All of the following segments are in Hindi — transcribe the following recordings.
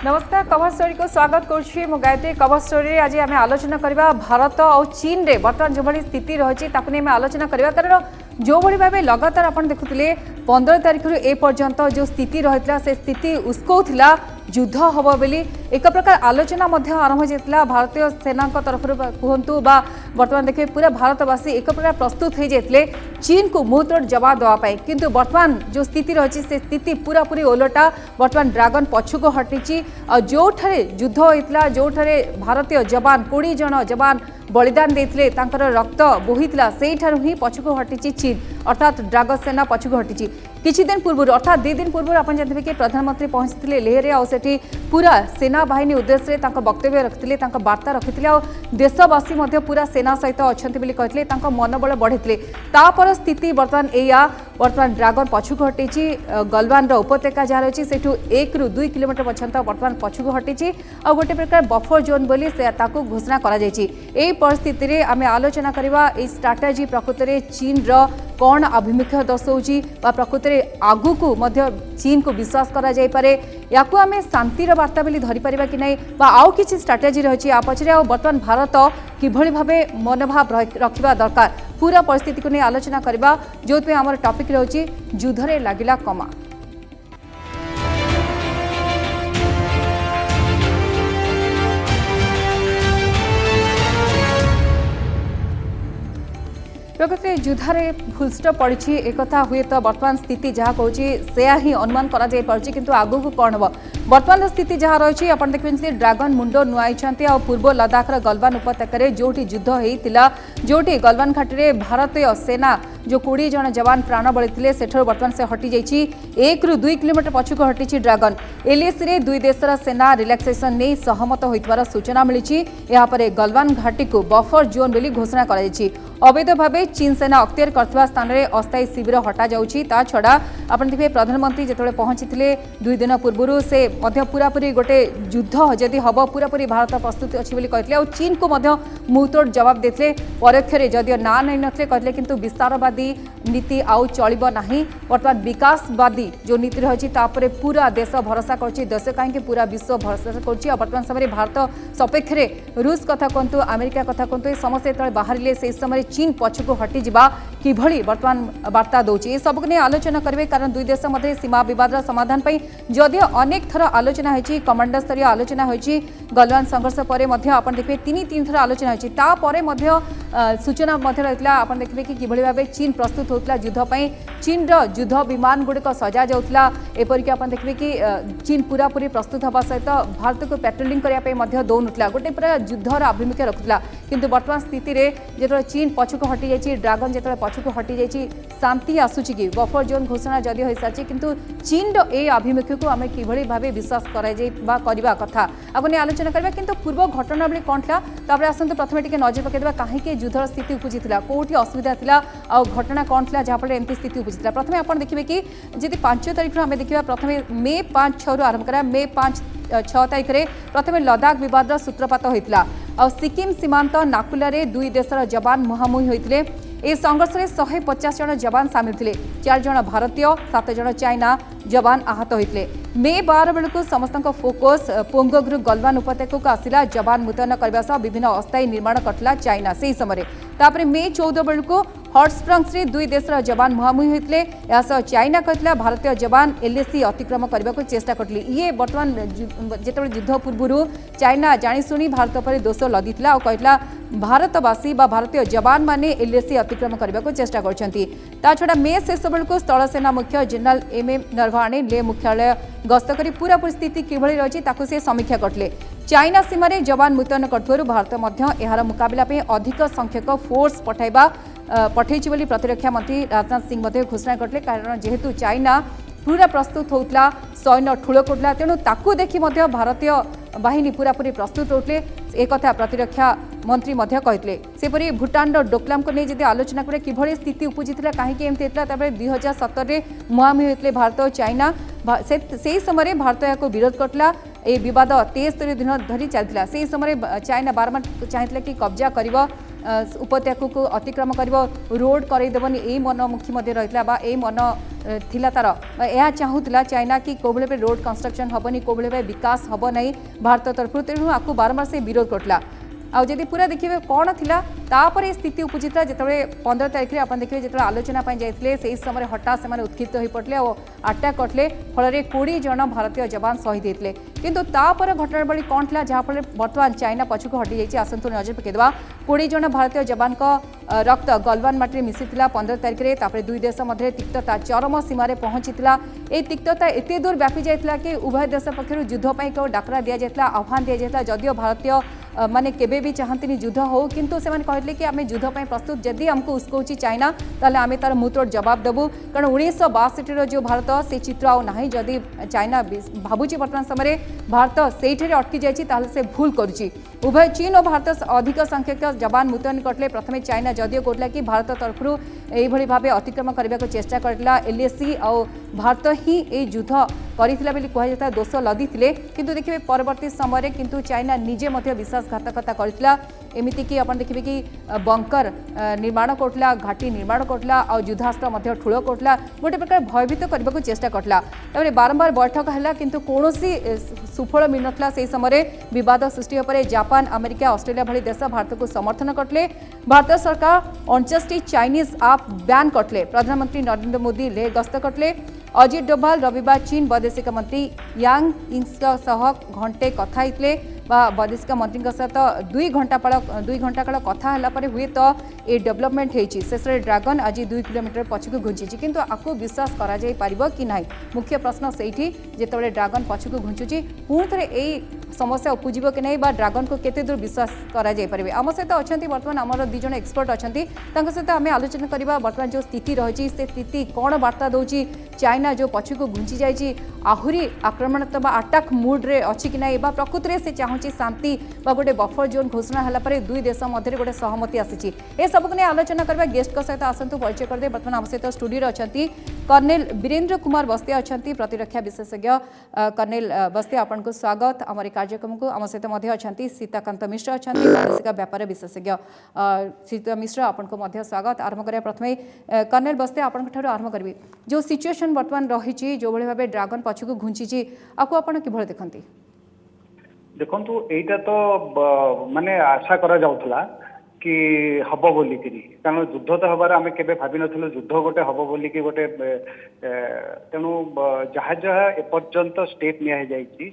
नमस्कार कवर स्टोरी को स्वागत करुच्ची मु गायत्री कवर स्टोरी आज आम आलोचना करबा भारत और चीन रे बर्तमान जो भली स्थिति रही आम आलोचना करबा कारण जो भली भाव लगातार आप देखुले 15 तारिख रु ए पर्यंत जो स्थिति रही से स्थिति उस्कौला युद्ध हम बोली एक प्रकार आलोचना आरंभ होता भारतीय सेना तरफ कहतु बर्तमान देखिए पूरा भारतवासी एक प्रकार प्रस्तुत हो जाते चीन को मुहतोड़ जवाब देवाई किंतु बर्तमान जो स्थिति रही से स्थिति पूरा पूरी ओलटा बर्तमान ड्रागन पछुक हटिची जो युद्ध होता जो भारतीय जवान 20 जन जवान बलिदान देते रक्त बोहीला से ही पछुक हटिची चीन अर्थात ड्रागन सेना पछुक हटिची किछि दिन पूर्व अर्थात 2 दिन पूर्व आप जानते कि प्रधानमंत्री पहुंचते लेहरे आठी पूरा सेना बाहिनी उद्देश्य वक्तव्य रखिते वार्ता रखिते देशवासी पूरा सेना सहित अच्छा कहते मनोबल बढ़े तापर स्थिति बर्तमान एया बर्तमान ड्रागन पछुक हटिची गलवान उपत्यका जहाँ रही से 1 ରୁ 2 किलोमीटर पर्यंत बर्तमान पछुक हटिची और गोटे प्रकार बफर जोन बोली घोषणा करा परिस्थिति रे आमे आलोचना करबा ए स्ट्राटेजी प्रकृत रे चीन रो कौन आभिमुख्य दर्शाऊँगी प्रकृत में आगु को मध्य चीन को विश्वास करा जाय पारे या आम शांतिर वार्ता बोली धरी पारिबा कि नहीं आउ किछि स्ट्राटेजी रही आ पछरे आ बर्तमान भारत किभଳି भाबे मनोभाव रखिबा दरकार पूरा परिस्थिति को नहीं आलोचना करबा जो आम टॉपिक रही युद्ध रे लागिला कमा। प्रकृत युद्ध फुलस्टप पड़ी एक हुए तो बर्तमान स्थिति जहाँ कहूँ से ही अनुमान करा किंतु आगु को कौन हम बर्तमान स्थिति जहाँ रही आप देखिए ड्रागन मुंड नुआई और पूर्व लद्दाखर गलवान उपत्यकार जोटी युद्ध होता जोटी गलवान घाटी भारतीय सेना जो 20 जन जवान प्राण बड़ी सेठू बर्तमान से हटि जाइए 1 ରୁ 2 किलोमीटर पछुक हटिची ड्रागन एलएसी रे दुई देशर सेना रिलैक्सेशन नहीं सहमत होइतवार सूचना मिली गलवान घाटी को बफर जोन बोली घोषणा कर अवैध भाव चीन सेना अख्तियार करथिबा स्थान में अस्थायी शिविर हटा जाउछि ता छड़ा आपण देखिए प्रधानमंत्री जिते पहुंची 2 दिन पूर्व से पूरापूरी गोटे युद्ध जदि हम पूरापूरी भारत प्रस्तुत अच्छी बोली कहते और चीन को मुहतोड़ जवाब देते परोक्ष जदिव ना नहीं नथिले कहते किंतु विस्तारवादी नीति आउ चलिबो नाही बर्तमान विकासवादी जो नीति रही पूरा देश भरोसा कर देश कहीं पूरा विश्व भरोसा कर बर्तमान समय भारत सपेक्ष रूस कथा कहतु अमेरिका कथा कहतु समस्या जो बाहर से समय चीन पछक हटि जा किभଳି बर्तमान वार्ता दौर ये सबको नहीं आलोचना करेंगे कारण दुई देश मध्य सीमा बद समाधान जदिव अनेक थर आलोचना होती कमांडर स्तरीय आलोचना होती गलवान संघर्ष पर आप देखिए 3 थर आलोचना होती सूचना रही आप देखिए कि किभଳି भाव चीन प्रस्तुत होता युद्धपाई चीन युद्ध विमान गुड़िक सजा जाऊला एपरिक आप देखिए कि चीन पूरा पूरी प्रस्तुत होगा सहित भारत को पेट्रोलिंग करने दौनुला गोटे पूरा युद्धर आभिमुख्य रखुला किंतु वर्तमान स्थिति में जो चीन पछुक हटि जाइए ड्रागन जो पछुक हटि जाइए शांति आसूची कि बफर जोन घोषणा जदि हो सारी किंतु चीन ए आभिमुख्य को आम किभଳି भाव विश्वास करवा कथा आपको नहीं आलोचना करवा किंतु पूर्व घटनावली कौन था आसतु प्रथम टे नजर पकईदेवा कहीं युद्धर स्थिति उपजी कौटी असुविधा था आ घटना कौन था जहाँफल एमती स्थिति उपजी प्रथम आप देखिए कि जी 5 तारिख आम देखा प्रथम मे 5-6 आरंभ करा मे 5-6 तारिख में प्रथम लद्दाख बद सूत्रपात होता आ सिक्किम सीमांत नाकुला दुई देशर जवान मुहांमुही होते ए संघर्ष में 150 जन जवान सामिल थे 4 जन भारतीय 7 जन चाइना जवान आहत होते मे 12 बेलू समस्त फोकस पोंगोग गलवान उपत्यका को आसला जवान मुतयन करने सह विभिन्न अस्थायी निर्माण करथिला चाइना से समय तापर मे 14 बेलू हॉटस्प्रिंग्स रे दुई देशर जवान मुहांमुही होते यासह चाइना कहला भारतीय जवान एलएसी अतिक्रम करने को चेष्टा करते ये बर्तमान जो युद्ध पूर्व चाइना जाशुणी भारत पर दोष लदिला और कहला भारतवासी भारतीय जवान माने एलएसी अतिक्रम करने को चेष्टा कर मे शेष बेलू स्थल सेना मुख्य जनरल एमएम नरवाणे ले मुख्यालय गस्त कर पूरा परिस्थिति किभଳି रही से समीक्षा करते चाइना सीमार जवान मुतयन कर भारत यार मुकाबला अधिक संख्यक फोर्स पठाई प्रतिरक्षा मंत्री राजनाथ सिंह घोषणा करते कारण जेहेतु चाइना पूरा प्रस्तुत होता सैन्य ठूल करुला तेणु ताकू देखि भारतीय बाहिनी पूरापूरी प्रस्तुत होते एक प्रतिरक्षा मंत्री कहते सेपरी भूटान डोकलाम को नहीं जब आलोचना करें किभଳି स्थिति उपजी कहीं एमती होता 2017 में मुहांमुही होते भारत और चाइना से समय भारत या विरोध करता ये बद 73 दिन धरी चलता से समय चाइना बारंबार चाहता कि कब्जा कर उपत्यका को अतिक्रम कर रोड करदेवनी यही मनमुखी रही मन थिला तार यह चाहूला चाइना कि कौ भाई रोड कंस्ट्रक्शन हेनी कौ भाई विकास हम ना भारत तरफ तेणु आपको बारंबार से विरोध करता आदि पूरा देखिए कौन थिला तापर स्थिति उपजिता जो 15 तारिख में आप देखिए जो आलोचना जाते से समय हठात से उत्क्षिप्त हो पड़े और अटैक करते फल 20 जन भारतीय जवान शहीद होते किंतु तापर घटनावली कौन था जहाँफल बर्तमान चाइना पछक हटि जाइए आसतु नजर पकईदा 20 जन भारतीय जवान रक्त गलवान माटी मिसी 15 तारिख में तापर दुई देश मध्य तिक्तता चरम सीमार पहुंचीला ये तिक्तता एत दूर व्यापी जाता कि उभय देश पक्षर युद्धपाई डाकरा दि जाता आह्वान दि जाता जदियो भारतीय माने केबे भी चाहती युद्ध हो किंतु से कहते कि आम युद्ध प्रस्तुत जदि आमको उस्कौची चाइना ताले आम तार मुहतोड़ जवाब देबू कारण 1962 जो भारत से चित्र आउ ना जदि चाइना भावुची बर्तमान समय भारत से अटकी जाए से भूल करुच्ची उभय चीन और भारत अधिक संख्यक जवान मुतयन करते प्रथम चाइना जदियो कहला कि भारत तरफ यही भाव अतिक्रम करने को चेष्टा करला एलएसी और भारत ही ये युद्ध करथिला बेली कहुता दोष लदी किंतु देखिए परवर्ती समय किंतु चाइना निजे मध्य विश्वासघातकता करथिला एमिति कि अपन देखिए कि बंकर निर्माण करथिला घाटी निर्माण करथिला और युद्धास्त्र ठूल करथिला गोटे प्रकार भयभीत करने को चेष्टा करथिला तबरे बारंबार बैठक है किंतु कौनसी सुफल मिल नथिला से समय विवाद सृष्टि पर जापान अमेरिका ऑस्ट्रेलिया भली देश भारत को समर्थन करते भारत सरकार 49 चाइनीज आप बैन करते प्रधानमंत्री नरेंद्र मोदी लेह गस्त करते अजित डोभाल रविवार चीन वैदेशिक मंत्री यांग इंग्स घंटे कथा होते वैदेशिक मंत्री सहित 2 घंटा काल कथा हुए तो ये डेवलपमेंट होती शेष ड्रागन आज 2 किलोमीटर पछक घुंची किंतु आपको विश्वास करा जाई परिबो कि नहीं मुख्य प्रश्न से जिते ड्रागन पछक घुंचुची पुणी थे यही समस्या उपजीव कि नहीं ड्रागन को केते दूर विश्वास करा जाई परिबे आम सहित अच्छा बर्तमान आमर 2 जन एक्सपर्ट अच्छा सहित आम आलोचना करवा बर्तमान जो स्थिति रही से स्थिति कौन वार्ता दौची चाइना जो पछक घुंची जाइए आहुरी आक्रमणात्मक अटैक मुड्रे अच्छी कि नहीं प्रकृति में से चाहूँगी शांति गोटे बफर जोन घोषणा है दुई देश मध्य गोटे सहमति आसी सबको नहीं आलोचना करवा गेस्ट सहित आसतु परिचय करदे बर्तमान आम सहित स्टूडियो अच्छा कर्नेल वीरेन्द्र कुमार बस्ते अच्छा प्रतिरक्षा विशेषज्ञ कर्नेल बस्ते आपन को स्वागत आम कार्यक्रम को आम सहित अच्छा सीताकांत मिश्र अच्छा वैदेशिक व्यापार विशेषज्ञ सीता मिश्र आपन को स्वागत आरंभ करें प्रथम कर्नेल बस्ते आपन आरंभ करी जो सिचुएशन बर्तमान रही जो भाव ड्रागन पछक घुंची आपको आपड़ कि देखती देखु यहीटा तो माने आशा करा जाउथला कि हब बोलिकी कारण युद्ध तो हबार आम के भावी नु युद्ध गोटे हम बोलिकी गोटे तेणु जहाँ जहाँ एपर्यंत स्टेप नि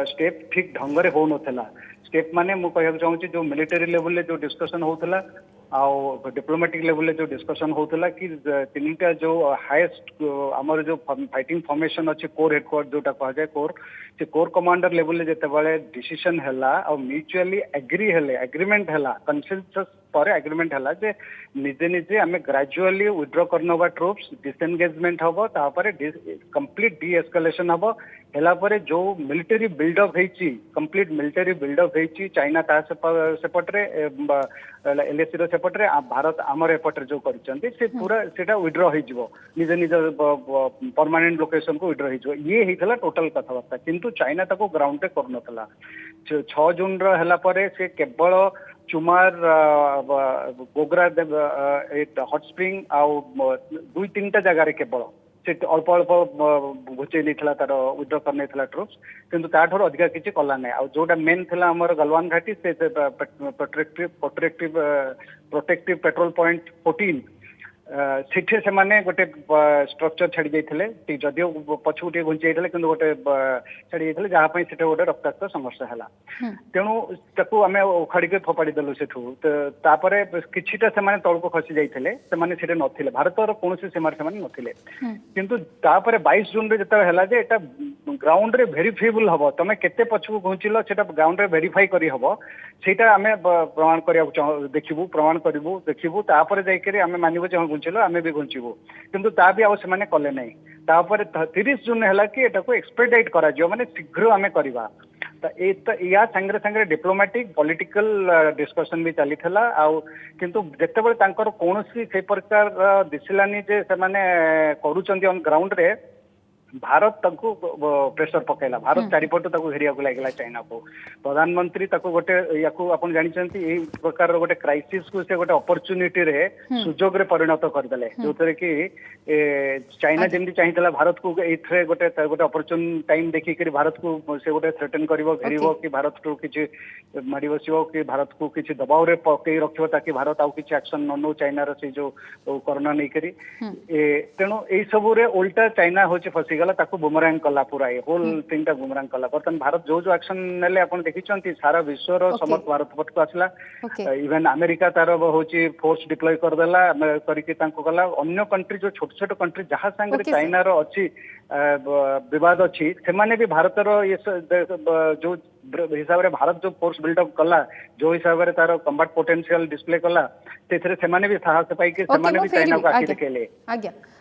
स्टेप ठीक ढंग से हो नाला स्टेप माने मु कहना चाहूँगी जो मिलिटरी लेवल जो डिस्कसन होता आउ डिप्लोमेटिक लेवल जो डिस्कसन होता कि 3टा जो हाईएस्ट आमर जो फाइटिंग फॉर्मेशन अच्छे कोर हेडक्वार्टर जोटा कह जाए कोर से कोर कमांडर लेवल जिते डिसीजन है म्यूचुअली एग्री हेले एग्रीमेंट है कंसेंसस पर एग्रीमेंट है जे निजे निजे आम ग्रेजुअली विड्रॉ करनवा ट्रूप्स डिसएंगेजमेंट हम तापर कंप्लीट डी एस्केलेशन हम है जो मिलिटरी बिल्डअप होती कंप्लीट मिलिटरी बिल्डअप होती चाइना ता सेपटे एलएसी सेपटे भारत आमर एपटे जो कर पूरा से विड्रॉ हो निज निज परमानेंट लोकेशन को विड्रॉ हो ये होता टोटाल कथबार्ता किंतु चाइना ताको ग्राउंड करनला 6 जून रहा से केवल चुमार गोगरा हट स्प्रिंग आउ 2-3टा जगार केवल से अल्प अल्प घुचे नहीं तार विड्रॉ कर ट्रूप्स किंतु ताठर अधिका किसी कला ना आ जोटा मेन थी आम गलवान घाटी से प्रोटेक्टिव पेट्रोल पॉइंट 14 सेठे से माने गोटे स्ट्रक्चर छाड़ी जाते जदियो पछू टे घुंची जाते कि गोटे छाड़ी जाते जहाँपाई से गोटे रक्ताक्त संघर्ष है तेणु ताकू आम उखाड़ी फोपाड़ी देलु से किछिटा से तौक खसी जाते नथिले भारतर कौन सीमार से नथिले किंतु तापर 22 जून जो है ग्राउंड रे भेरीफाइबल हम तुम केते पछू घुंचल से ग्राउंड रे भेरीफाई करी हम सेटा आम प्रमाण करा देखू प्रमाण करूँ देखू तापर जाकर आम मानव जो घुंचल आम भी घुंचबू किंतु ता भी आउ से कले ना तापर 30 जून है कि एटा एक्सपेडाइट करा माने शीघ्र आम करवा या संगे संगे डिप्लोमेटिक पॉलिटिकल डिस्कशन भी चली किंतु जितेबाला कौन से प्रकार दिशलानी जे से करुँच ऑन ग्राउंड रे भारत ताकू प्रेशर पकेला भारत चारिपट ताकू घेरिया लगे चाइना को प्रधानमंत्री ताकू गोटे या अपन जानते यही प्रकार गोटे क्राइसिस को से गोटे अपॉर्चुनिटी रे सुजोग रे परिणत करदेले जो थे कि चाइना जमी चाहिए भारत को ये गोटे गोटे अपॉर्चुन टाइम देखिक भारत को से गोटे थ्रेटन कर घेर कि भारत को किसी मारी बस कि भारत को किसी दबाव रे पकई रख ताकि भारत आउ किसी एक्शन न नौ चाइना से जो कोरोना नहीं करी तेणु यही सब उल्टा चाइना हूँ फसीगला बुमरांग कला पूरा ये होल थिंग टा बुमरांग कला बर्तमान भारत जो जो एक्शन नेले अपन देखिछंती सारा विश्वर समस्त भारत पट को आसला इवन अमेरिका तार होची फोर्स डिप्लॉय कर देला करके तांको कला अन्य कंट्री जो छोट छोट कंट्री जहां संगे चाइना रो अछि विवाद अछि सेमाने भी भारत रो ये जो हिसाब रे भारत जो फोर्स बिल्डअप कला जो हिसाब रे तार कम्बाट पोटेंशियल डिस्प्ले कला तेथरे सेमाने भी साहस पाई के सेमाने भी चाइना को आखि देखेले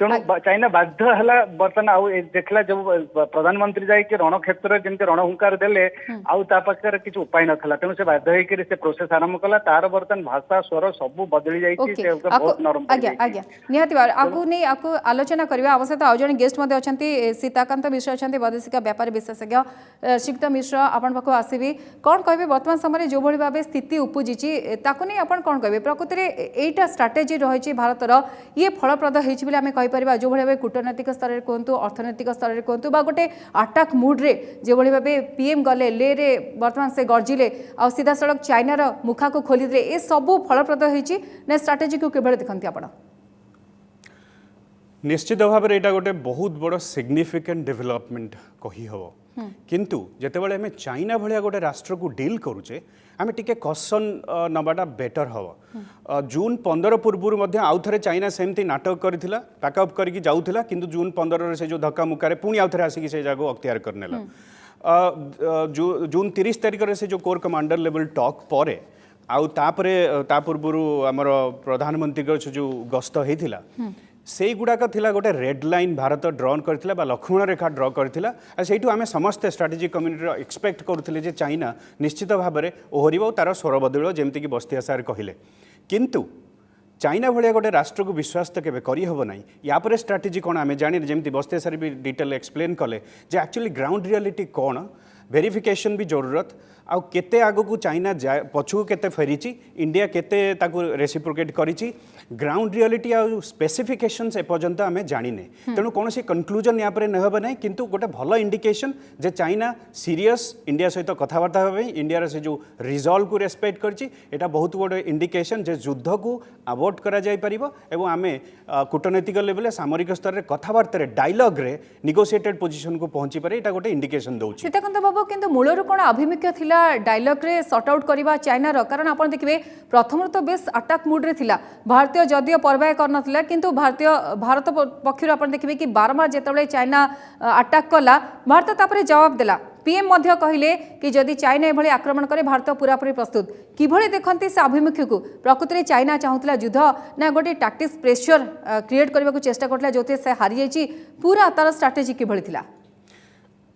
तेणु चाइना बाध्य हला बर्तन आउ देखला जब प्रधानमंत्री जाई के रण क्षेत्र जेमते रणहुंकार देले आउ ता पाखर किछ उपाय नथला तेणु से बाध्य होई के से प्रोसेस आरंभ कला तार बर्तन भाषा स्वर सब बदली जाई कि से बहुत नरम निहाती बार आकु नै आकु आलोचना करबा अवश्य आ जण गेस्ट मध्ये अछंती सीताकांत मिश्र अछंती वैदेशिक व्यापार विशेषज्ञ श्रीयुक्त मिश्र आपण पाखु आसीबी कोन कहबे वर्तमान समय जो भली भाबे स्थिति उपजिची ताकु नै आपण कोन कहबे प्रकृति रे एटा स्ट्रेटजी रहिछि भारत रो ये फलप्रद हेछि बिले हमें कहि परिबा जो भली भाबे कूटनैतिक स्तर रे कोंतु अर्थनैतिक स्तर रे कोंतु बा गोटे अटैक मूड रे जो भली भाबे पीएम गले ले रे वर्तमान से गर्जिले आ सीधा सड़क चाइना रो मुखा को खोली दे ए सब फलप्रद हेछि ने स्ट्रेटजी को केबे देखंती आपण निश्चित भाव में यहाँ गोटे बहुत बड़ सिग्निफिकेंट डेवलपमेंट कही हम किंतु जितेबाला आम चाइना भाया गोटे राष्ट्र को डील करुचे आम टे कसन नवाटा बेटर हम जून 15 पूर्व आउ थे चाइना सेमती नाटक करथिला पैकअप करके जाऊला किंतु जून 15 से जो धक्का मुक्का पुणी आउ थे आसिक से जगह अख्तियार करनेला जून 30 तारिख से जो कोर कमांडर लेवल टॉक पर आउ तापरे ता पूर्व आमर प्रधानमंत्री जो गस्त होता से गुड़ाक थिला गोटे रेड लाइन भारत ड्रन करथिला बा लक्ष्मण रेखा ड्र करथिला आ सेठू आमे समस्त स्ट्रेटेजिक कम्युनिटी एक्सपेक्ट करथिले जे चाइना निश्चित भाव में ओहरिबो तार स्वर बदल जेमती कि बस्तिया सार कहले किंतु चाइना भाया गोटे राष्ट्र को विश्वास तो केबे करी हबो नाही या पर स्ट्रेटेजी कोन आमे जानि जेमती बस्तिया सार भी डिटेल एक्सप्लेन कले जे एक्चुअली ग्राउंड रियलिटी कोन वेरिफिकेशन भी जरूरत आउ केते आगो को चाइना पछू केते फेरीची इंडिया केते ताकू रेसिप्रोकेट करिची ग्राउंड रियलिटी आ स्पेसिफिकेशंस एपर्यंत आम जानिने तेणु कौन कनक्लूजन या पर नहब ना किंतु गोटे भल इंडिकेशन जे चाइना सीरियस इंडिया सहित कथबार्ता होगा इंडिया से जो रिजल्व को रेस्पेक्ट करछि एटा बहुत बड़ इंडिकेशन जे युद्ध को अवॉइड करा जाय परिबो एवं आमे कूटनैतिक लेवल सामरिक स्तर रे कथबार्ता डायलॉग रे नेगोशिएटेड पोजीशन को पहुंची पारे एटा गोटे इंडिकेशन दउछि सीताकांत बाबू किंतु मूलर कोन अभिमुख्य थिला डायलॉग रे सॉर्ट आउट करबा चाइना रो कारण आपण देखिबे प्रथम तो बेस अटैक मूड रे थिला भारतीय जदियो परवाह करनथिला किंतु भारत पक्षर आपण देखिबे कि बारंबार जेतबळे चाइना अटैक कला भारत तापरे जवाब देला पीएम मध्य कहले कि जदि चाइना एभଳି आक्रमण करे भारत पूरापूरी प्रस्तुत किभଳି देखंती से अभिमुख्य को प्रकृति रे चाइना चाहुतला युद्ध ना गोटे टैक्टिक्स प्रेशर क्रिएट करबा को चेष्टा करथला जोते से हारि जायछि पूरा तार स्ट्रेटजी किभଳି थिला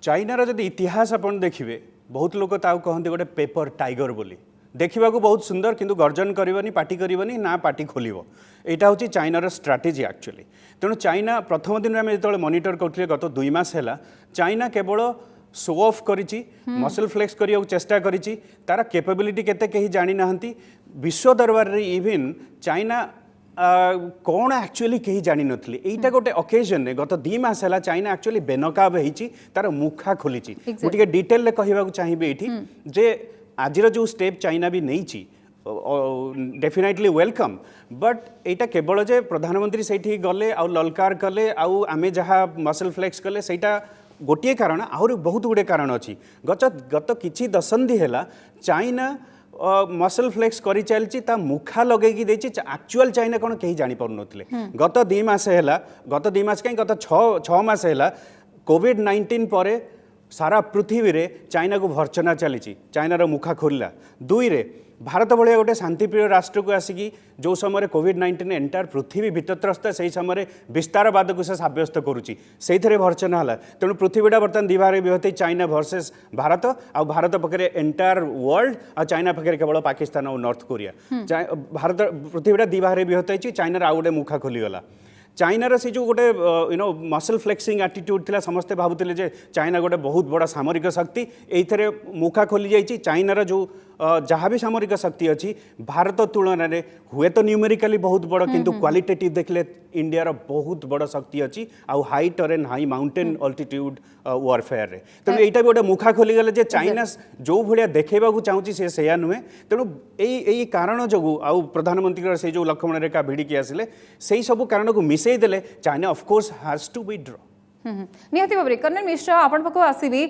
चाइनार जदि इतिहास आपण देखिबे बहुत लोक ताऊ कहते गोटे पेपर टाइगर बोली देखा बहुत सुंदर किंतु गर्जन करनी पार्टी करनी ना पार्टी खोल यहाँ हूँ चाइनार स्ट्राटेजी एक्चुअली तेणु चाइना प्रथम दिन में जो मॉनिटर करते गत 2 मास है चाइना केवल शो ऑफ करिछि मसल फ्लेक्स करिया चेष्टा करिछि तार कैपेबिलिटी केते कहीं जानी नाहंती विश्व दरबार रे इवन चाइना कौन एक्चुअली कहीं जानी नथली एटा गोटे ओकेजन ने गत 2 मास है चाइना एक्चुअली बेनकाब होइछि तार मुखा खोलिछि गोटे डिटेल ले कहबाक चाहिबे एठी जे आजिर जो स्टेप चाइना भी नहीं डेफिनेटली वेलकम बट एटा केवल जे प्रधानमंत्री सेठी गले आ ललकार कले आउ आमे जहाँ मसल फ्लेक्स कले सेटा गोटे कारण आहुरी बहुत गुड़े कारण अच्छी गत किछि दशंधि है चाइना मसल फ्लेक्स कर चलती मुखा लगे एक्चुअल चाइना कौन कहीं जापर नुले गत 2 मास है गत 2 मास कहीं गत 6 मास है कोविड-19 पर सारा पृथ्वी रे चाइना को भर्चना चली चाइनार मुखा खोलला 2 रे भारत भाया गोटे शांतिप्रिय राष्ट्र को आसिकी जो समय कोविड-19 एंटायर पृथ्वी भितत्रस्त से समय विस्तारवाद को से सब्यस्त करुच्ची से भर्चना है तेणु पृथ्वीटा बर्तमान 2 भाग विभक्त चाइना वर्सेस भारत आ भारत पाखे एंटायर वर्ल्ड आ चाइना पाखे केवल पाकिस्तान और नॉर्थ कोरिया भारत पृथ्वीटा 2 भाग विभक्त चाइनार आउ गोटे मुखा खोलीगला चाइनार से जो गोटे यू नो मसल फ्लेक्सिंग आटीट्यूड थिला समस्ते भावुले जे चाइना गोटे बहुत बड़ा सामरिक शक्ति एइथरे मुखा खोली जाइए चाइनार जो जहाँ भी सामरिक शक्ति अच्छी भारत तुलन में हुए तो न्यूमेरिकली बहुत बड़ किंतु क्वालिटेटिव देखले इंडिया बहुत बड़ शक्ति अच्छी आउ high train high mountain altitude warfare रे तेणु यहाँ भी गोटे मुखा खोली गले जे चाइना जो भाया देखा चाहूँगी से नुहे तेणु यही कारण जो आउ प्रधानमंत्री से जो लक्ष्मण रेखा भिड़िकी आसिले से सब कारण को मिसई देले China of course has to withdraw निहाती भाव में कर्नल मिश्र आपण पाक आसबि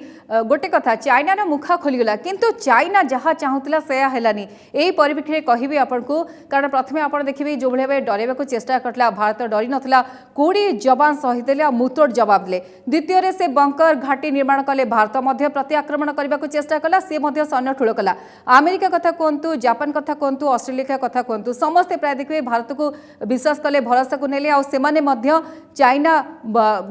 गोटे कथा चाइनार मुखा खोलीगला किंतु चाइना जहाँ चाहूला से हेलानी यही परिप्रेक्षी में कहबी आपण को कारण प्रथमे आप देखिए जो भाई डरवा चेष्टा करता भारत डरी नाला 20 जवान शहीद आ मुतोड़ जवाब दे द्वितीय से बंकर घाटी निर्माण कले भारत प्रति आक्रमण करने को चेष्टा कला सी सैन्य ठूल कला अमेरिका कथा कहतु जापान कथा कहतु ऑस्ट्रेलिया कथा कहतु समस्ते प्राय देखिए भारत को विश्वास कले भरोसा को नेले आ चाइना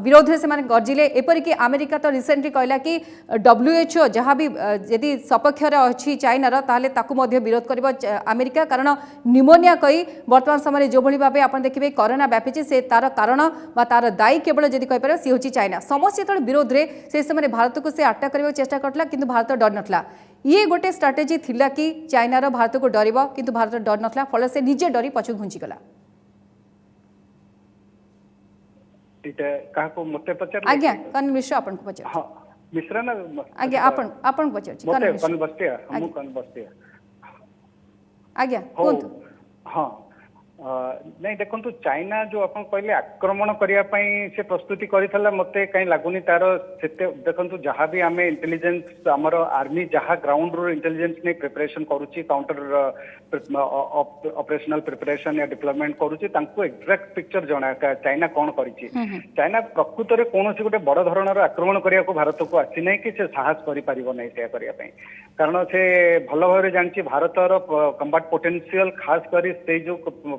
विरोध में गर्जिले एपरिक अमेरिका तो रिसेंटली कहला कि WHO जहाँ भी यदि सपक्षर अच्छी चाइनार ताले ताकू मध्य विरोध कर अमेरिका कारण निमोनिया कही वर्तमान समय जो भाई भाव आप देखिए कोरोना व्यापी से तार कारण तार दायी केवल जदि कहीपर सी हूँ चाइना समस्त जो विरोध में से समय भारत को से अटैक करने चेष्टा करता कि भारत डर नाला ये गोटे स्ट्राटेजी थिला कि चाइनार भारत को डर किंतु भारत डर नाला फल से निजे डरी पछ घुंचीगला आज्ञा कर्ण मिश्र आपन को पचार मिश्रा ना आज्ञा आपन को पचार कर्ण बस्तिया हम कर्ण बस्तिया आज्ञा कोंतु हां नहीं देखो चाइना जो आप कहले आक्रमण करने से प्रस्तुति करथिला मते कहीं लागुनी तार देखो जहाँ भी आम इंटेलिजेंस आमर आर्मी जहाँ ग्राउंड रो इंटेलिजेंस नहीं प्रिपरेशन करुच्ची काउंटर ऑपरेशनल प्रिपरेशन या डिप्लॉयमेंट करुच्ची तांको एग्जैक्ट पिक्चर जना चाइना कौन करिछि चाइना प्रकृत में कौन गोटे बड़ धरणर आक्रमण करने को भारत को आसी नहीं कि से साहस करि परिबो नहीं से करने कारण से भल भाव जानी भारतर कम्बाट पोटेंशियल खास कर से जो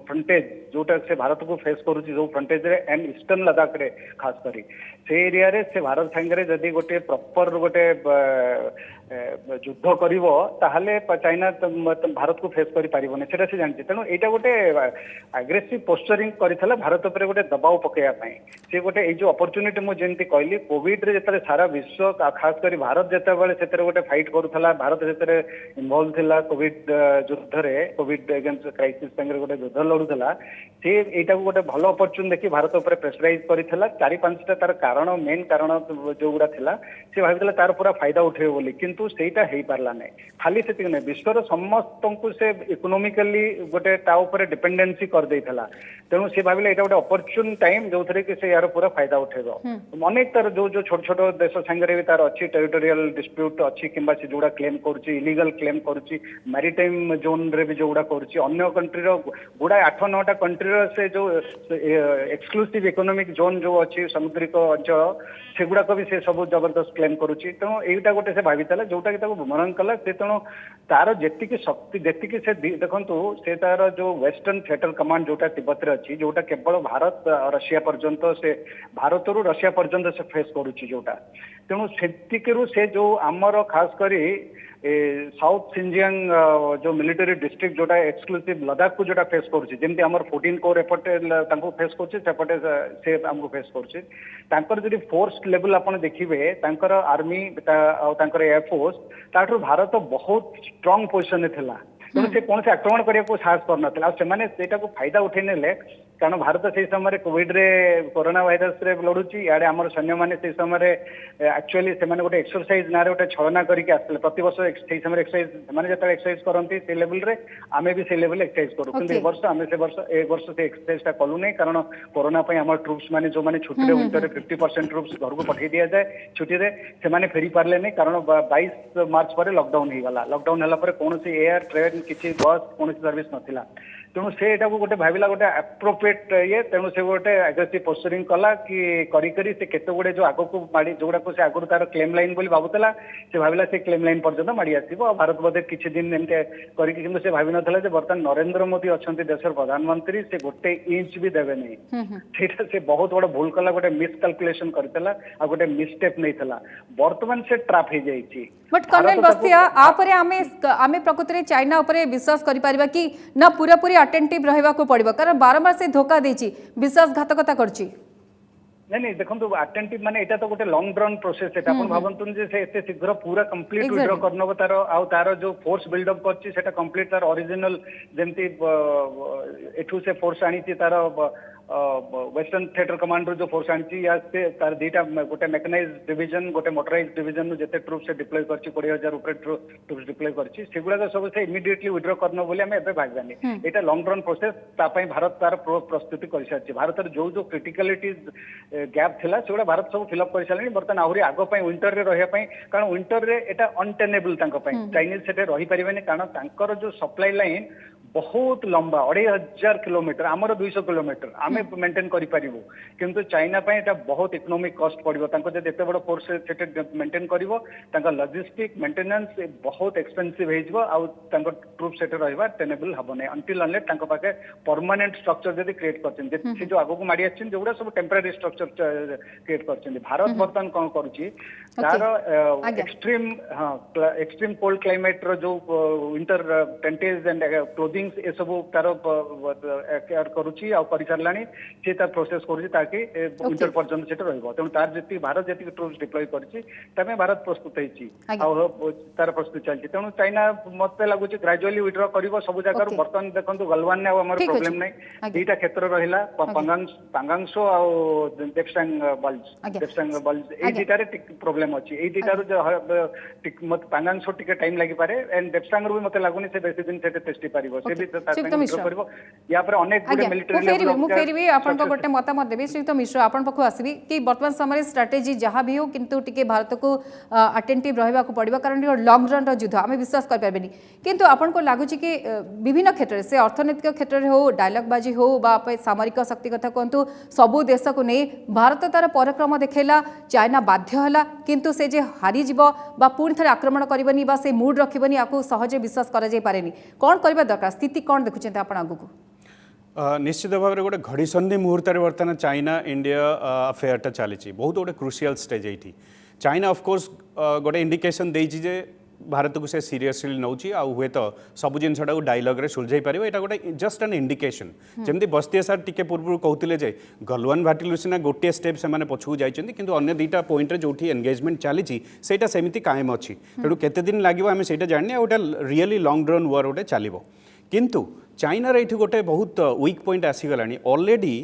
फ्रंटेज जोटा से भारत को फेस करुच्ची जो फ्रंटेज रे एंड ईस्टर्न लद्दाख रे खास करी से एरिया रे से भारत सांगे जदि गोटे प्रॉपर गोटे युद्ध करिवो ताहले चाइना भारत को फेस करि पारिबो नै सेटा से जानछि तेणु एटा गोटे एग्रेसिव पोस्चरिंग करिथला भारत पर गोटे दबाव पकेया पई से गोटे ए जो अपॉर्चुनिटी मु जेंति कहली कोविड रे जतरे सारा विश्व खास करी भारत जते बेले सेतरे गोटे फाइट करूथला भारत जतरे इन्वॉल्व थिला कोविड युद्ध रे कोविड अगेंस्ट क्राइसिस संगे गोटे युद्ध लड़ूला से एटा गोटे भलो अपॉर्चुनिटी देखि भारत ऊपर प्रेशराइज करिथला 4-5टा तार कारण मेन कारण जो गुडा थिला से भाबितला तार पूरा फायदा उठेबो बोली किंतु सेटा हेई पारला नै खाली सेति नै विश्वर समस्त को से इकोनॉमिकली गोटे ता ऊपर डिपेंडेंसी कर देइथला तेणु से भाबिले एटा गोटे अपॉर्चुन टाइम जो थरे कि से यार पूरा फायदा उठेबो अनेक तार जो जो छोट छोट देश संगे भी तार अच्छी टेरिटोरियल डिस्प्यूट अच्छी किंबा से जोड़ा क्लेम करूची इलीगल क्लेम करूची मैरिटाइम जोन रे भी जोड़ा करूची अन्य कंट्री रो गुडा 8-9टा कंट्री रो से जो एक्सक्लूसिव इकोनॉमिक जोन जो अच्छी समुद्रिक अंचल सेगुड़ाक भी से सब जबरदस्त क्लेम करुच्ची तेणु एटा गोटे से भाविता जोटा कि बुमरंग कला से तेणु तार जी शक्ति जी से देखु से तार जो वेस्टर्न थिएटर कमांड जोटा तिब्बत रे अच्छी जोटा केवल भारत रशिया पर्यंत से भारत रु रशिया पर्यंत से फेस करुच्ची जोटा तेणु से जो आमर खास करी साउथ सिंजियांग जो मिलिटरी डिस्ट्रिक्ट जोटा एक्सक्लूसिव लद्दाख को जोटा फेस करुच्ची जमी आम 14 कोर एपटे फेस करपटे से आमको फेस कर फोर्स लेवल आपन देखिए आर्मी एयरफोर्स ताठू भारत बहुत स्ट्रांग पोजिशन थिला तेणु से कौन से आक्रमण करने को साहस करना से फायदा उठे ने कारण भारत से समय कोविड रे कोरोना भाइरस रे लड़ुची इे आम सैन्य मैंने से समय एक्चुअली से गोटे एक्सरसाइज ना गोटे छलना करके आसते प्रत वर्ष से समय एक्सरसाइज मैंने जो एक्सरसाइज करती से लेवल रे आमे भी से लेवल एक्सरसाइज करूँ कि वर्ष आम से वर्ष से एक्सरसाइज कलु नहीं कारण कोरोना आम ट्रुप्स मैंने जो मैंने छुट्टी विंटर 50% ट्रुप्स घर को पठे दि जाए छुट्टी से फेरी पारे नहीं कारण 22 मार्च पर लॉकडाउन होगा लॉकडाउन है कौन एयर ट्रेन किसी बस कौन सर्विस नाला तेणु से एटा को गोटे भाविला गोटे एप्रोप्रिएट ये तेणु से गोटे एग्रेसिव पोस्चरिंग कला कि करी से केते गुडे जो आगो को माड़ी जोड़ा को से आगु तार क्लेम लाइन बोली भाबुतला से भाविला से क्लेम लाइन पर्यंत माड़ी आसीबो भारत बोधे किछि दिन एमते करिकि किंतु से भाबि नथला जे वर्तमान नरेंद्र मोदी अछंती देशर प्रधानमंत्री से गोटे इंच भी देबे नहीं सेटा से बहुत बड़ भूल कला गोटे मिस कैलकुलेशन करतला आ गोटे मिस्टेक नैथला वर्तमान से trap hey जाईची but colonel Bastia आपरे आमे प्रकृति रे चाइना ऊपर विश्वास करि परिबा कि ना पूरा पूरी अटेंटिव रहिबा को पड़िबो कारण बारंबार से धोखा देछि विश्वासघातकता करछि नहीं नहीं देखो अटेंटिव माने एटा तो गोटे लॉन्ग ड्रन प्रोसेस एटा अपन भाबंतु जे से एते शीघ्र पूरा कंप्लीट Exactly. विड्रॉ करनबो तार जो फोर्स बिल्ड अप करछि सेटा कंप्लीट तार ओरिजिनल जेमति एठू से फोर्स आनी छि तार वेस्टर्न थिएटर कमांड जो फोर्स आनी या से तार दीटा गोटे मेकानाइज डिवीजन गोटे मोटराइज डिवीजन जेते ट्रूप से डिप्लॉय करछि 20000 ऊपर ट्रूप्स डिप्लॉय करछि सेगुडा सब से इमीडिएटली विड्रॉ करनो बोली हमें एबे भागबानी एटा लॉन्ग रन प्रोसेस ता पई भारत तार प्रस्तुति करि सारछि भारत जो जो क्रिटिकलिटीज गैप थिला सेगुडा भारत सब फिलअप करि सारनी बर्तन आहुरी आगो पई विंटर रे रहिया पई कारण विंटर रे एटा अनटेनेबल तांको पई चाइनीज सेटे रहि परिबेनी कारण तांकर जो सप्लाई लाइन बहुत लंबा 2500 किलोमीटर आमर 200 किलोमीटर आमे मेंटेन करि परिबो किंतु चाइना पई एटा बहुत इकोनॉमिक कॉस्ट पड़िबो तांको जे एते बड़ फोर्स सेटे मेंटेन करिवो तांका लॉजिस्टिक मेंटेनेंस बहुत एक्सपेंसिव हेजबो आ तांको ट्रूप सेटे रहबा टेनेबल हबने अंटिल अनलेस तांको पाके परमानेंट स्ट्रक्चर जदी क्रिएट करछन जे जो आगो को माडी आछन जेउडा सब टेम्पररी स्ट्रक्चर क्रिएट करछन भारत बर्तन कोन करूची तार एक्सट्रीम कोल्ड क्लाइमेट रो जो विंटर टेंटेज एंड क्लोथिंग ए सब तार केयर करूची आ करि सारलानी से तार प्रोसेस करूची ताकि विंटर पर्यंत सेट रहबो तेनु तार जति भारत जति ट्रूप्स डिप्लॉय करची तमे भारत प्रस्तुत हेची आ तार प्रस्तुत चलची तेनु चाइना मते लागुची ग्रेजुअली विड्रॉ करबो सब जगह बर्तन देखंतु गलवान ने हमर प्रॉब्लम नै दीटा क्षेत्र रहिला पांगांगसो आ डेप्सांग बल्ज ए दीटा रे प्रॉब्लम अछि ए दीटा रो मत पांगांगसो टिके टाइम लागि पारे एंड डेप्सांग रो भी मते लागुनी से बेसी दिन सेटे टेस्टी पारिबो से भी या पर अनेक गुडे मिलिटरी लेवल मु फेरबी आपन को गोटे मतामत देबी श्रीयुक्त मिश्र आपन पखु आसीबी कि वर्तमान समय स्ट्रेटेजी जहां भी हो किंतु टिके भारत को अटेंटिव रहबा को पड़िबा कारण लॉन्ग रन रो युद्ध आमे विश्वास कर परबेनी किंतु आपन को लागुची कि विभिन्न क्षेत्र से अर्थनैतिक क्षेत्र रे हो डायलॉग बाजी हो बा सामरिक शक्ति कथा कहंतु सबु देश को नै भारत तार पराक्रम देखेला चाइना बाध्य हला किंतु से जे हारी जिवो बा पूर्ण थरे आक्रमण करबनी बा से मूड रखिबनी आकु सहजे विश्वास करा जाय पारेनी कोन करबा दरकार स्थिति कोन देखुछन आपण आगु को निश्चित भाव में गोटे घड़ीसंधि मुहूर्त बर्तमान चाइना इंडिया अफेयरटा चली बहुत गोटे क्रुशियल स्टेज ये चाइना ऑफकोर्स गोटे इंडिकेशन देछि जे भारत को से सीरियसली नौची आ हुए तो सब जिनटा को डायलॉग रे सुलझाई पारिबो एटा गोटे जस्ट एन इंडिकेशन जेमती बस्तिया सार टिके पूर्व कहते जे गलवान भाटिलु सिना गोटे स्टेप से पछू जाइछन्ती किंतु अन्य दुईटा पॉइंट रे जोठी एंगेजमेंट चली सेटा सेमिति कायम अछि तेणु केते दिन लागिबो आमे सेटा जानने आ गोटे रियली लॉन्ग रन वार गोटे चलिबो किंतु चाइना रे एठी गोटे बहुत वीक पॉइंट आसीगलानी ऑलरेडी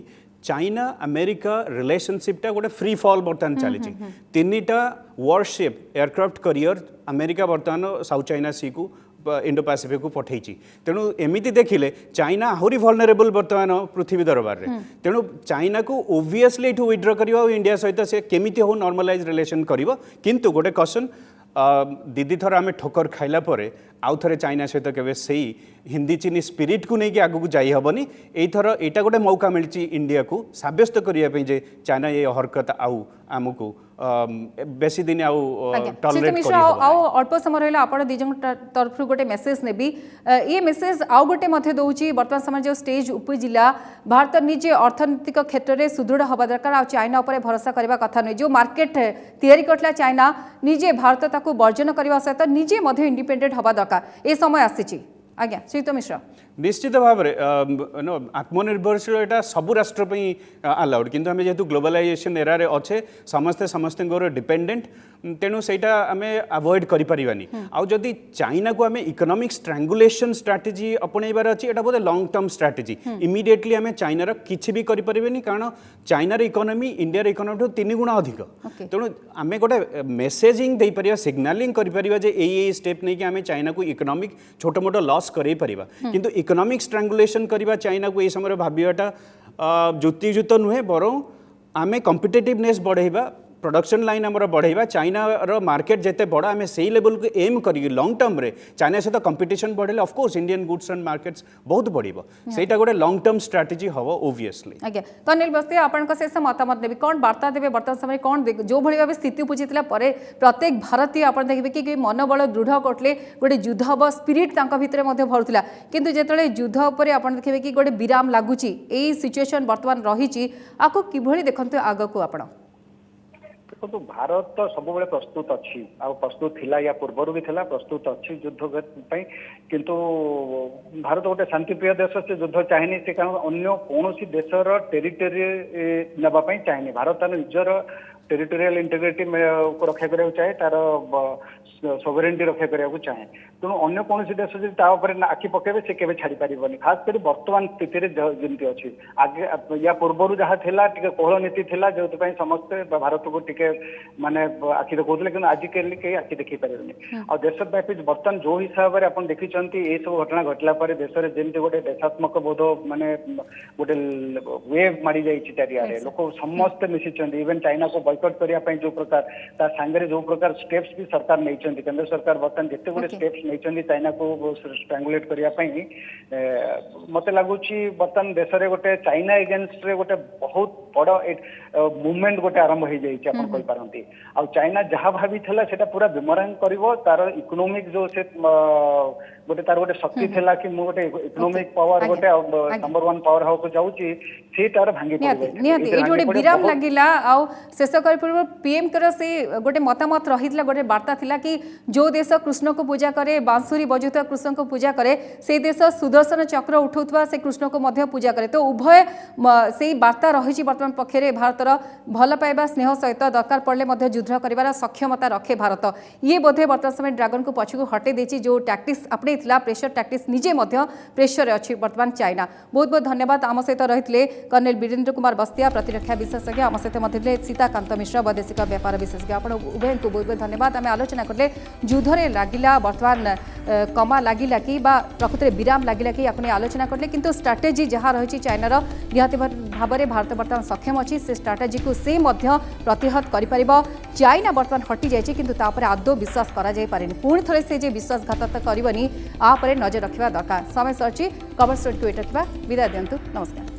चाइना अमेरिका रिलेशनशिपटा गोटे फ्री फॉल बर्तमान चली तीनटा वॉरशिप एयरक्राफ्ट करियर अमेरिका बर्तमान साउथ चाइना सी को इंडो पैसिफिक को पठे तेणु एमती देखिले चाइना आहरी वल्नरेबल बर्तमान पृथ्वी दरबार में तेणु चाइना को ओबियसली एठू विड्रॉ करिबा इंडिया सहित से केमिति हो नॉर्मलाइज रिलेशन करिबो किंतु गोटे क्वेश्चन दीदी थर आम ठोकर खाइला परे आउ थे चाइना सहित केवे सही हिंदी चीनी स्पिरिट को लेकिन आगू जाई हबनी एथर एटा गोटे मौका मिलची इंडिया को साब्यस्त करिया जे चाइना ये हरकत आउ आमको बेसी दिन आउ टॉलरेट करि आउ अल्प समय रहला आपण दिजन तरफ गोटे मेसेज नेबी ये मेसेज आउ गोटे मध्ये दउची वर्तमान समय जो स्टेज उपजिला भारत निजे अर्थनैतिक क्षेत्र में सुदृढ़ हवा दरकार आ चाइना ऊपर भरोसा करबा कथा नै जो मार्केट तैयारी करला चाइना निजे भारत ताकू वर्जन करबा सहित निजे मध्ये इंडिपेंडेंट हवा दरकार ए समय आसीची आज्ञा श्रीयुक्त मिश्र निश्चित भाव में आत्मनिर्भरशील यहाँ सबू राष्ट्र अलाउड किंतु आम जेहेतु ग्लोबलाइजेशन एरा रे अच्छे समस्ते समस्त डिपेंडेंट तेणु सेटा आम अवॉइड करिपारिबानी आउ जदि चाइना को आम इकोनॉमिक स्ट्रांगुलेशन स्ट्राटेजी अपनेबार अच्छी एटा बोधे लॉन्ग टर्म स्ट्राटेजी इमिडिएटली आम चाइनार किछि भी करिपारिबानी कारण चाइनार इकोनॉमी इंडिया इकोनॉमी 3 गुण अधिक तेणु आम गोटे messaging they परिबा सिग्नालिंग करिपारिबा J a step नहीं कि आम चाइना को इकोनॉमिक छोटो मोटो लॉस करई परिबा किंतु इकोनॉमिक स्ट्रांगुलेशन करबा चाइना को ए समय भाबियाटा जुक्तियुक्त नुहे बरं आम कॉम्पिटिटिवनेस बढ़ेबा प्रोडक्शन लाइन आमर बढ़ेबा चाइना रो मार्केट जेते बड़ा आम से लेवल को एम करी लॉन्ग टर्म रे चाइना सहित कंपटीशन बढ़ेले of course Indian goods and markets बहुत बढ़िबो सेटा गोटे लॉन्ग टर्म स्ट्रेटजी हबो ओब्वियसली आज्ञा तो अनिल बस्ती आपन को शेष मतामत देबी कोन वार्ता देबे वर्तमान समय कोन जो भली भाबे स्थिति उपजितला परे प्रत्येक भारतीय आपन देखबे कि मनोबल दृढ़ करले गोटे युद्ध हबो स्पिरिट तांका भितरे मध्ये भरुतला किंतु जेतले युद्ध उपरे आपन देखबे कि गोटे विराम लागुची एई सिचुएशन वर्तमान रहिची आको किभली देखंतु आगको आपण देखो भारत तो सब बेले प्रस्तुत अच्छी आ प्रस्तुत थिला या पूर्वर भी थिला प्रस्तुत अच्छी युद्ध ପାଇଁ किंतु भारत गोटे शांतिप्रिय देश से युद्ध चाहेनी से कारण अन्य कौन देशर टेरिटोरी नेबा ପାଇଁ चाहेनी भारत निजर टेरिटोरियल इंटेग्रिटी को रक्षा करा चाहे तार सोवरेनिटी रक्षा करा चाहे तेणु अन्य कौन देश जब आखि पकेबे से केबे छाड़ी पारिबनी खास कर वर्तमान स्थिति रे जमती अच्छी आगे या पूर्वर जहाँ थिला टिके कोहल नीति थिला जो समस्ते भारत को टिके माने आखि देखौले कि आजिकल कई आखि देखी पारेनी आ देशव्यापी वर्तमान जो हिसाब से आप देखी ये सब घटना घटला पर देश में जमी गोटे देशात्मक बोध माने गोटे वेव मारी जाइए चारिआडे लोक समस्ते मिशिंट इवन चाइना को बॉयकॉट करने जो प्रकार सांगे जो प्रकार स्टेप्स भी सरकार नहीं केंद्र सरकार बर्तमान जिते गुड़े स्टेप्स नहीं चाइना को स्ट्रांगुलेट करने मत लगुच बर्तमान देश में गोटे चाइना एगेन्स्ट रे गोटे बहुत बड़ मुवमेंट गोटे आरंभ हो जाती आ चाइना जहाँ भाभी था पूरा बिमरांग कर तार इकोनोमिक जो से गोटे तार गोटे शक्ति थिला कि मु गोटे इकोनोमिक पावर गोटे नंबर 1 पावर हाउस जाउची से तार भांगी निहाती ये जोड़े विराम लागिला आ शेष कर पूर्व पीएम कर से गोटे मतामत रहितला गोटे वार्ता थिला कि जो देश कृष्ण को पूजा करे बांसुरी बजुता कृष्ण को पूजा करे से देश सुदर्शन चक्र उठाउथवा से कृष्ण को मध्य पूजा करे तो उभय से वार्ता रही वर्तमान पक्षरे भारतर भल पाइबा स्नेह सहित दरकार पड़े मध्य युद्ध कर सक्षमता रखे भारत ये बोधे वर्तमान समय ड्रागन को पछकू हटे देछि जो टैक्टिक्स अपने प्रेशर टैक्टिक्स निजे मध्य प्रेशर अच्छी वर्तमान चाइना बहुत बहुत धन्यवाद आम सहित रही कर्नेल वीरेन्द्र कुमार बस्तिया प्रतिरक्षा विशेषज्ञ आम सहित सीताकांत मिश्र वैदेशिक व्यापार विशेषज्ञ आप उभय को बहुत बहुत धन्यवाद आम आलोचना कले युद्धरे लगिला वर्तमान कमा लगिला कि प्रकृति में विराम लगिला कि आपने आलोचना कले किंतु स्ट्राटेजी जहाँ रही चाइनार निहाती भाव में भारत बर्तमान सक्षम अच्छी से स्ट्राटेजी को से प्रतिहत कर चाइना बर्तमान हटि जाइए किंतु तापर आदौ विश्वास करा जाय पारेनी पुणी थरे से विश्वासघातकता करबनी आ परे नजर रखा दरकार समय सरची कवर स्टोरी को एटा विदाय दिंतु नमस्कार।